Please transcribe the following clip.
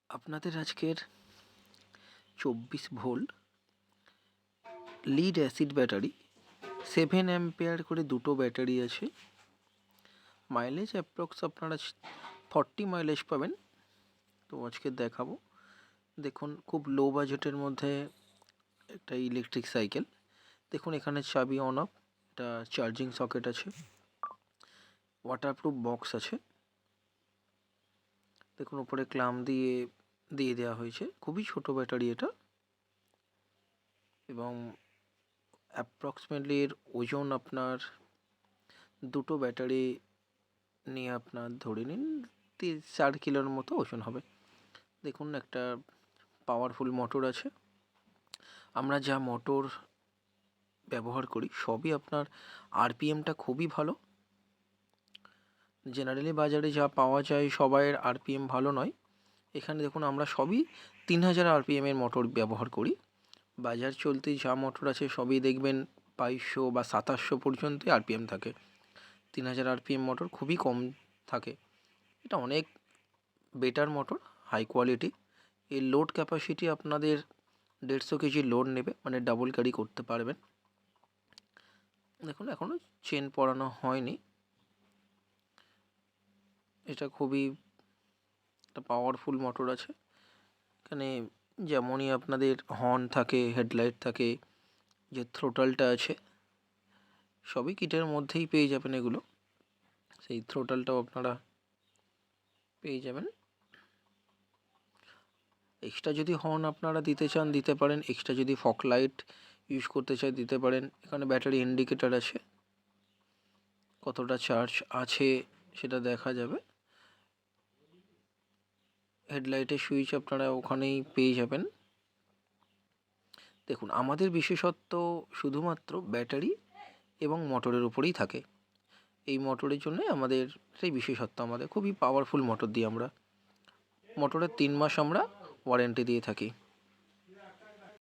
আপনাদের আজকের 24 volt lead acid battery 7 ampere করে দুটো ব্যাটারি আছে। মাইলেজ অ্যাপ্রক্স আপনারা 40 মাইলেজ পাবেন। তো আজকে দেখাবো। দেখুন, খুব লো বাজেটের মধ্যে একটা ইলেকট্রিক সাইকেল। দেখুন, এখানে চাবি অন অফ, এটা চার্জিং সকেট আছে, ওয়াটারপ্রুফ বক্স আছে। দেখুন, উপরে ক্লাম দিয়ে দেওয়া হয়েছে। খুবই ছোট ব্যাটারি এটা, এবং অ্যাপ্রক্সিমেটলি এর ওজন আপনার দুটো ব্যাটারি নিয়ে আপনার ধরে নিন 4 কিলোর মতো ওজন হবে। দেখুন, একটা পাওয়ারফুল মোটর আছে। আমরা যা মোটর ব্যবহার করি সবই আপনার আরপিএমটা খুবই ভালো। জেনারেলি বাজারে যা পাওয়া যায় সবাইয়ের আরপিএম ভালো নয়। এখানে দেখুন, আমরা সবই 3000 আরপিএমের মোটর ব্যবহার করি। বাজার চলতি যা মোটর আছে সবই দেখবেন 2200 বা 2700 পর্যন্ত আরপিএম থাকে। 3000 আরপিএম মোটর খুবই কম থাকে। এটা অনেক বেটার মোটর, হাই কোয়ালিটি। এর লোড ক্যাপাসিটি আপনাদের 150 কেজি লোড নেবে, মানে ডাবল ক্যারি করতে পারবেন। দেখুন, এখনও চেন পরানো হয়নি। এটা খুবই একটা পাওয়ারফুল মোটর আছে। এখানে যেমনই আপনাদের হর্ন থাকে, হেডলাইট থাকে, যে থ্রোটলটা আছে, সবই কিটের মধ্যেই পেয়ে যাবেন এগুলো। সেই থ্রোটলটাও আপনারা পেয়ে যাবেন। এক্সট্রা যদি হর্ন আপনারা দিতে চান দিতে পারেন, এক্সট্রা যদি ফগ লাইট ইউজ করতে চাই দিতে পারেন। এখানে ব্যাটারি ইন্ডিকেটার আছে, কতটা চার্জ আছে সেটা দেখা যাবে। হেডলাইটের সুইচ আপনারা ওখানেই পেয়ে যাবেন। দেখুন, আমাদের বিশেষত্ব শুধুমাত্র ব্যাটারি এবং মোটরের উপরেই থাকে। এই মোটরের জন্য আমাদের সেই বিশেষত্ব, আমাদের খুবই পাওয়ারফুল মোটর দিয়ে আমরা মোটরের 3 মাস আমরা ওয়ারেন্টি দিয়ে থাকি।